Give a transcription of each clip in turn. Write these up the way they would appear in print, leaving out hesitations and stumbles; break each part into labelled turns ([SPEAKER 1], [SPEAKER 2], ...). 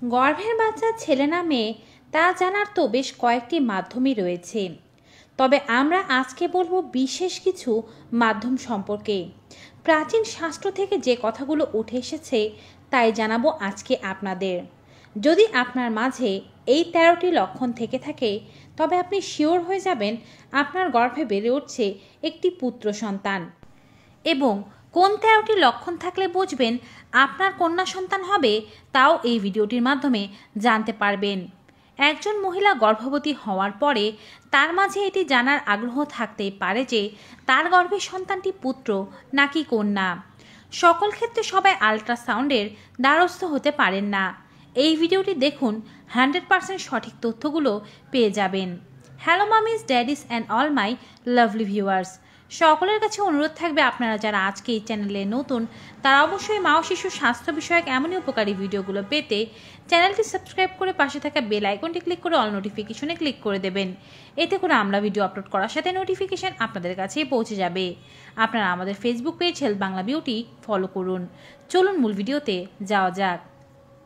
[SPEAKER 1] গর্ভের বাচ্চা ছেলে না মেয়ে তা জানার তো বেশ কয়েকটি মাধ্যমই রয়েছে, তবে আমরা আজকে বলবো বিশেষ কিছু মাধ্যম সম্পর্কে। প্রাচীন শাস্ত্র থেকে যে কথাগুলো উঠে এসেছে তাই জানাবো আজকে আপনাদের। যদি আপনার মাঝে এই 13টি লক্ষণ থেকে থাকে তবে আপনি শিওর হয়ে যাবেন আপনার গর্ভে বেড়ে উঠছে একটি পুত্র সন্তান। এবং কোন 13টি লক্ষণ থাকলে বুঝবেন আপনার কন্যা সন্তান হবে তাও এই ভিডিওটির মাধ্যমে জানতে পারবেন। একজন মহিলা গর্ভবতী হওয়ার পরে তার মাঝে এটি জানার আগ্রহ থাকতেই পারে যে তার গর্ভের সন্তানটি পুত্র নাকি কন্যা। সকল ক্ষেত্রে সবাই আল্ট্রাসাউন্ডের দ্বারস্থ হতে পারেন না। এই ভিডিওটি দেখুন, 100% সঠিক তথ্যগুলো পেয়ে যাবেন। Hello মামিজ, daddy's and all my lovely viewers, সকলের কাছে অনুরোধ থাকবে আপনারা যারা আজকে এই চ্যানেলে নতুন তারা অবশ্যই মা ও শিশু স্বাস্থ্য বিষয়ক এমনই উপকারী ভিডিওগুলো পেতে চ্যানেলটি সাবস্ক্রাইব করে পাশে থাকা বেল আইকনটি ক্লিক করে অল নোটিফিকেশনে ক্লিক করে দেবেন। এতে করে আমরা ভিডিও আপলোড করার সাথে নোটিফিকেশন আপনাদের কাছেই পৌঁছে যাবে। আপনারা আমাদের Facebook page health Bangla beauty follow করুন। চলুন মূল ভিডিওতে যাওয়া যাক।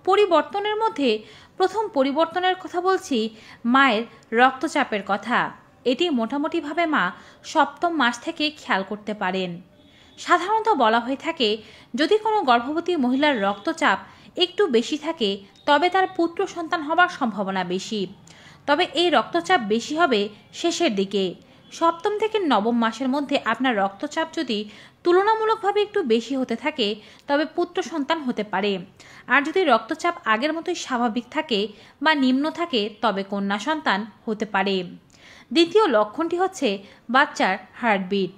[SPEAKER 1] পরিবর্তনের মধ্যে প্রথম পরিবর্তনের কথা বলছি মায়ের রক্তচাপের কথা। এটি মোটামুটিভাবে মা 7ম মাস থেকে খেয়াল করতে পারেন। সাধারণত বলা হয়ে থাকে যদি কোনো গর্ভবতী মহিলার রক্তচাপ একটু বেশি থাকে তবে তার পুত্র সন্তান হবার সম্ভাবনা বেশি। তবে এই রক্তচাপ বেশি হবে শেষের দিকে। 7ম থেকে 9ম মাসের মধ্যে আপনার রক্তচাপ যদি তুলনামূলকভাবে একটু বেশি হতে থাকে তবে পুত্র সন্তান হতে পারে। আর যদি রক্তচাপ আগের মতোই স্বাভাবিক থাকে বা নিম্ন থাকে তবে কন্যা সন্তান হতে পারে। দ্বিতীয় লক্ষণটি হচ্ছে বাচ্চার হার্টবিট।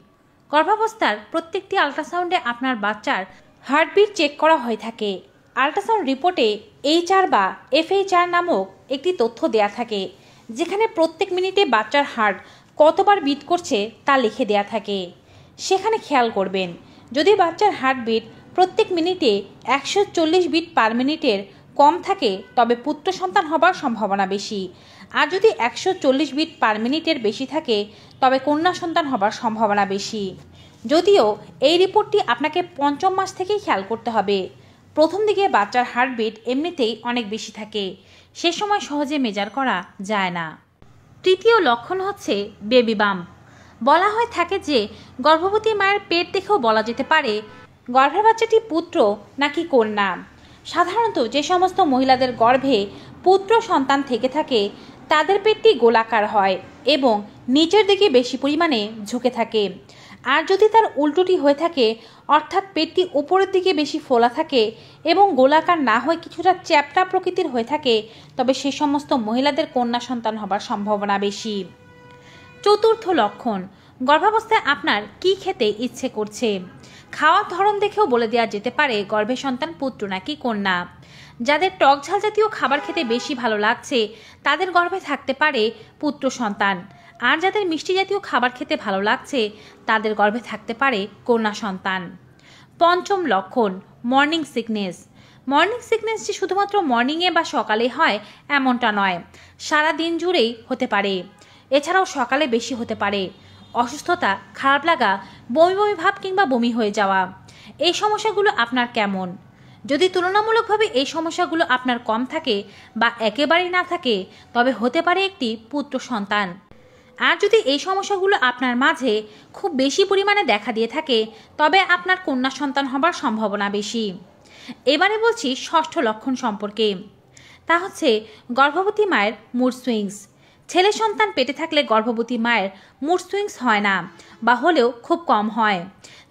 [SPEAKER 1] গর্ভাবস্থার প্রত্যেকটি আল্ট্রাসাউন্ডে আপনার বাচ্চার হার্টবিট চেক করা হয়ে থাকে। আল্ট্রাসাউন্ড রিপোর্টে HR বা FHR নামক একটি তথ্য দেয়া থাকে, যেখানে প্রত্যেক মিনিটে বাচ্চার হার্ট কতবার বিট করছে তা লিখে দেয়া থাকে। সেখানে খেয়াল করবেন যদি বাচ্চার হার্টবিট প্রত্যেক মিনিটে 140 বিট পার মিনিটের কম থাকে তবে পুত্র সন্তান হবার সম্ভাবনা বেশি। আর যদি 140 বিট পার মিনিটের বেশি থাকে তবে কন্যা সন্তান হবার সম্ভাবনা বেশি। যদিও এই রিপোর্টটি আপনাকে 5ম মাস থেকেই খেয়াল করতে হবে। প্রথম দিকে বাচ্চার হার্টবিট এমনিতেই অনেক বেশি থাকে, সে সময় সহজে মেজার করা যায় না। তৃতীয় লক্ষণ হচ্ছে বেবি বাম্প। বলা হয়ে থাকে যে গর্ভবতী মায়ের পেট দেখেও বলা যেতে পারে গর্ভের বাচ্চাটি পুত্র নাকি কন্যা। সাধারণত যে সমস্ত মহিলাদের গর্ভে পুত্র সন্তান থেকে থাকে তাদের পেটটি গোলাকার হয় এবং নিচের দিকে বেশি পরিমাণে ঝুঁকে থাকে। আর যদি তার উল্টোটি হয়ে থাকে অর্থাৎ পেটটি উপরের দিকে বেশি ফোলা থাকে এবং গোলাকার না হয়ে কিছুটা চ্যাপ্টা প্রকৃতির হয়ে থাকে তবে সে সমস্ত মহিলাদের কন্যা সন্তান হবার সম্ভাবনা বেশি। চতুর্থ লক্ষণ, গর্ভাবস্থায় আপনার কি খেতে ইচ্ছে করছে। খাওয়ার ধরন দেখেও বলে দেওয়া যেতে পারে গর্ভে সন্তান পুত্র নাকি কন্যা। যাদের টক ঝাল জাতীয় খাবার খেতে বেশি ভালো লাগছে তাদের গর্ভে থাকতে পারে পুত্র সন্তান। আর যাদের মিষ্টি জাতীয় খাবার খেতে ভালো লাগছে তাদের গর্ভে থাকতে পারে কন্যা সন্তান। পঞ্চম লক্ষণ, মর্নিং সিকনেস। মর্নিং সিকনেস যে শুধুমাত্র মর্নিংয়ে বা সকালে হয় এমনটা নয়, সারা দিন জুড়েই হতে পারে। এছাড়াও সকালে বেশি হতে পারে। অসুস্থতা, খারাপ লাগা, বমি বমি ভাব কিংবা বমি হয়ে যাওয়া, এই সমস্যাগুলো আপনার কেমন? যদি তুলনামূলকভাবে এই সমস্যাগুলো আপনার কম থাকে বা একেবারেই না থাকে তবে হতে পারে একটি পুত্র সন্তান। আর যদি এই সমস্যাগুলো আপনার মাঝে খুব বেশি পরিমাণে দেখা দিয়ে থাকে তবে আপনার কন্যা সন্তান হবার সম্ভাবনা বেশি। এবারে বলছি ষষ্ঠ লক্ষণ সম্পর্কে, তা হচ্ছে গর্ভবতী মায়ের মুড সুইংস। ছেলে সন্তান পেটে থাকলে গর্ভবতী মায়ের মুড সুইংস হয় না বা হলেও খুব কম হয়।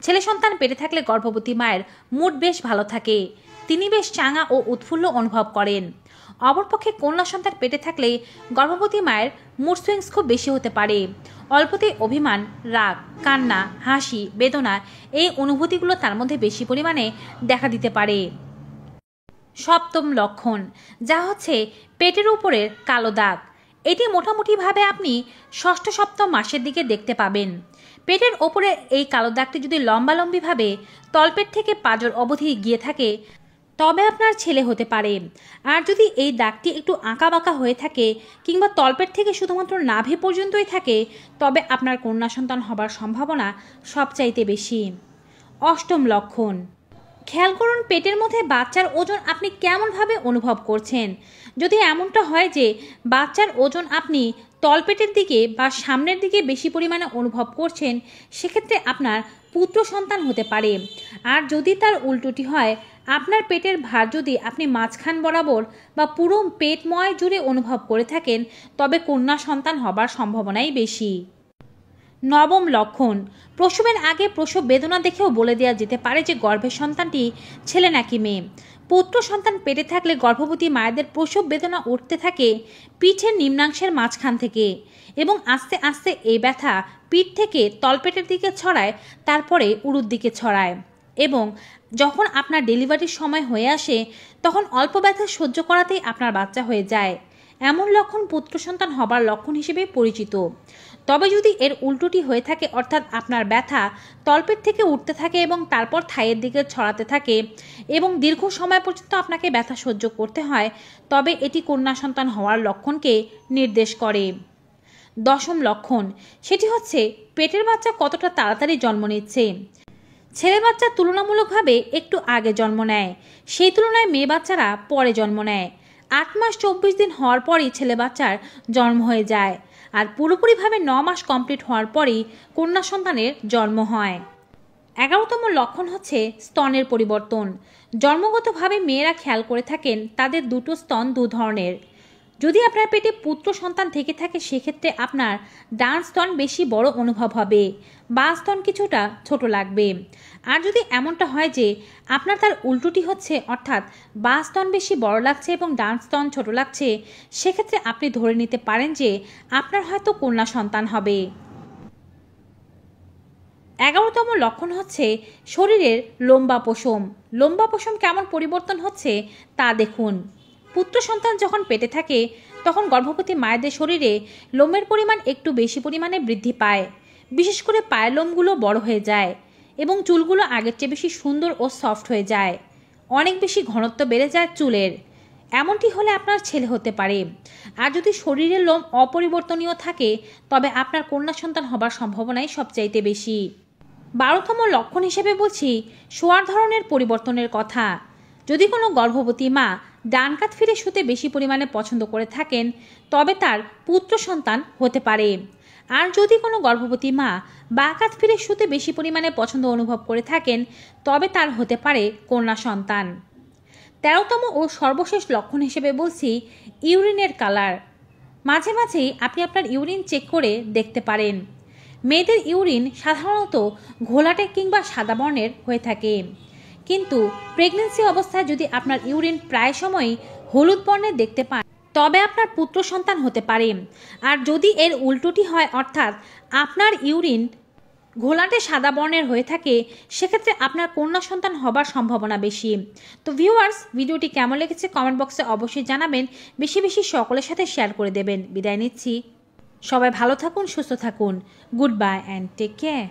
[SPEAKER 1] ছেলে সন্তান পেটে থাকলে গর্ভবতী মায়ের মুড বেশ ভালো থাকে, তিনি বেশ চাঙা ও উৎফুল্ল অনুভব করেন। অপরপক্ষে কন্যা সন্তান পেটে থাকলে গর্ভবতী মায়ের মুড সুইংস খুব বেশি হতে পারে। অল্পতেই অভিমান, রাগ, কান্না, হাসি, বেদনা এই অনুভূতিগুলো তার মধ্যে বেশি পরিমাণে দেখা দিতে পারে। সপ্তম লক্ষণ, যা হচ্ছে পেটের উপরের কালো দাগ। এটি মোটামুটিভাবে আপনি 6ষ্ঠ 7ম মাসের দিকে দেখতে পাবেন। পেটের ওপরে এই কালো দাগটি যদি লম্বালম্বিভাবে তলপেট থেকে পাঁজর অবধি গিয়ে থাকে তবে আপনার ছেলে হতে পারে। আর যদি এই দাগটি একটু আঁকা বাঁকা হয়ে থাকে কিংবা তলপেট থেকে শুধুমাত্র নাভি পর্যন্তই থাকে তবে আপনার কন্যা সন্তান হবার সম্ভাবনা সবচাইতে বেশি। অষ্টম লক্ষণ, খেয়াল করুন পেটের মধ্যে বাচ্চার ওজন আপনি কেমনভাবে অনুভব করছেন। যদি এমনটা হয় যে বাচ্চার ওজন আপনি তলপেটের দিকে বা সামনের দিকে বেশি পরিমাণে অনুভব করছেন, সেক্ষেত্রে আপনার পুত্র সন্তান হতে পারে। আর যদি তার উল্টোটি হয়, আপনার পেটের ভার যদি আপনি মাঝখান বরাবর বা পুরো পেটময় জুড়ে অনুভব করে থাকেন, তবে কন্যা সন্তান হবার সম্ভাবনাই বেশি। নবম লক্ষণ, প্রসবের আগে প্রসব বেদনা দেখেও বলে দেওয়া যেতে পারে যে গর্ভের সন্তানটি ছেলে নাকি মেয়ে। পুত্র সন্তান পেটে থাকলে গর্ভবতী মায়েদের প্রসব বেদনা উঠতে থাকে পিঠের নিম্নাংশের মাঝখান থেকে, এবং আস্তে আস্তে এই ব্যথা পিঠ থেকে তলপেটের দিকে ছড়ায়, তারপরে উরুর দিকে ছড়ায়, এবং যখন আপনার ডেলিভারির সময় হয়ে আসে তখন অল্প ব্যথা সহ্য করাতেই আপনার বাচ্চা হয়ে যায়। এমন লক্ষণ পুত্র সন্তান হবার লক্ষণ হিসেবে পরিচিত। তবে যদি এর উল্টোটি হয়ে থাকে, অর্থাৎ আপনার ব্যথা তলপেট থেকে উঠতে থাকে এবং তারপর থাইয়ের দিকে ছড়াতে থাকে এবং দীর্ঘ সময় পর্যন্ত আপনাকে ব্যথা সহ্য করতে হয়, তবে এটি কন্যা সন্তান হওয়ার লক্ষণকে নির্দেশ করে। দশম লক্ষণ, সেটি হচ্ছে পেটের বাচ্চা কতটা তাড়াতাড়ি জন্ম নিচ্ছে। ছেলে বাচ্চা তুলনামূলকভাবে একটু আগে জন্ম নেয়, সেই তুলনায় মেয়ে বাচ্চারা পরে জন্ম নেয়। 8 মাস 24 দিন হওয়ার পরই ছেলে বাচ্চার জন্ম হয়ে যায়, আর পুরোপুরিভাবে 9 মাস কমপ্লিট হওয়ার পরই কন্যা সন্তানের জন্ম হয়। 11তম লক্ষণ হচ্ছে স্তনের পরিবর্তন। জন্মগতভাবে মেয়েরা খেয়াল করে থাকেন তাদের দুটো স্তন দু ধরনের। যদি আপনার পেটে পুত্র সন্তান থেকে থাকে, সেক্ষেত্রে আপনার ডান স্তন বেশি বড় অনুভব হবে, বাঁ স্তন কিছুটা ছোট লাগবে। আর যদি এমনটা হয় যে আপনার তার উল্টোটি হচ্ছে, অর্থাৎ বাঁ স্তন বেশি বড় লাগছে এবং ডান স্তন ছোট লাগছে, সেক্ষেত্রে আপনি ধরে নিতে পারেন যে আপনার হয়তো কন্যা সন্তান হবে। 11তম লক্ষণ হচ্ছে শরীরের লম্বা পশম। লম্বা পশম কেমন পরিবর্তন হচ্ছে তা দেখুন। পুত্র সন্তান যখন পেটে থাকে তখন গর্ভবতী মায়েদের শরীরে লোমের পরিমাণ একটু বেশি পরিমাণে বৃদ্ধি পায়। বিশেষ করে পায়ের লোমগুলো বড় হয়ে যায় এবং চুলগুলো আগের চেয়ে বেশি সুন্দর ও সফট হয়ে যায়। অনেক বেশি ঘনত্ব বেড়ে যায় চুলের। এমনটি হলে আপনার ছেলে হতে পারে। আর যদি শরীরের লোম অপরিবর্তনীয় থাকে, তবে আপনার কন্যা সন্তান হবার সম্ভাবনাই সবচাইতে বেশি। 12তম লক্ষণ হিসেবে বলছি শোয়ার ধরনের পরিবর্তনের কথা। যদি কোনো গর্ভবতী মা ডান কাত ফিরে শুতে বেশি পরিমাণে পছন্দ করে থাকেন, তবে তার পুত্র সন্তান হতে পারে। আর যদি কোনো গর্ভবতী মা বাঁ কাত ফিরে শুতে বেশি পরিমাণে পছন্দ অনুভব করে থাকেন, তবে তার হতে পারে কন্যা সন্তান। 13তম ও সর্বশেষ লক্ষণ হিসেবে বলছি ইউরিনের কালার। মাঝে মাঝেই আপনি আপনার ইউরিন চেক করে দেখতে পারেন। মেয়েদের ইউরিন সাধারণত ঘোলাটে কিংবা সাদা বর্ণের হয়ে থাকে, কিন্তু প্রেগন্যান্সি অবস্থায় যদি আপনার ইউরিন প্রায় সময়ই হলুদ বর্ণের দেখতে পান, তবে আপনার পুত্র সন্তান হতে পারে। আর যদি এর উল্টোটি হয়, অর্থাৎ আপনার ইউরিন ঘোলাটে সাদা বর্ণের হয়ে থাকে, সেক্ষেত্রে আপনার কন্যা সন্তান হবার সম্ভাবনা বেশি। তো ভিউয়ার্স, ভিডিওটি কেমন লেগেছে কমেন্ট বক্সে অবশ্যই জানাবেন, বেশি বেশি সকলের সাথে শেয়ার করে দেবেন। বিদায় নিচ্ছি, সবাই ভালো থাকুন, সুস্থ থাকুন। Good bye and take care.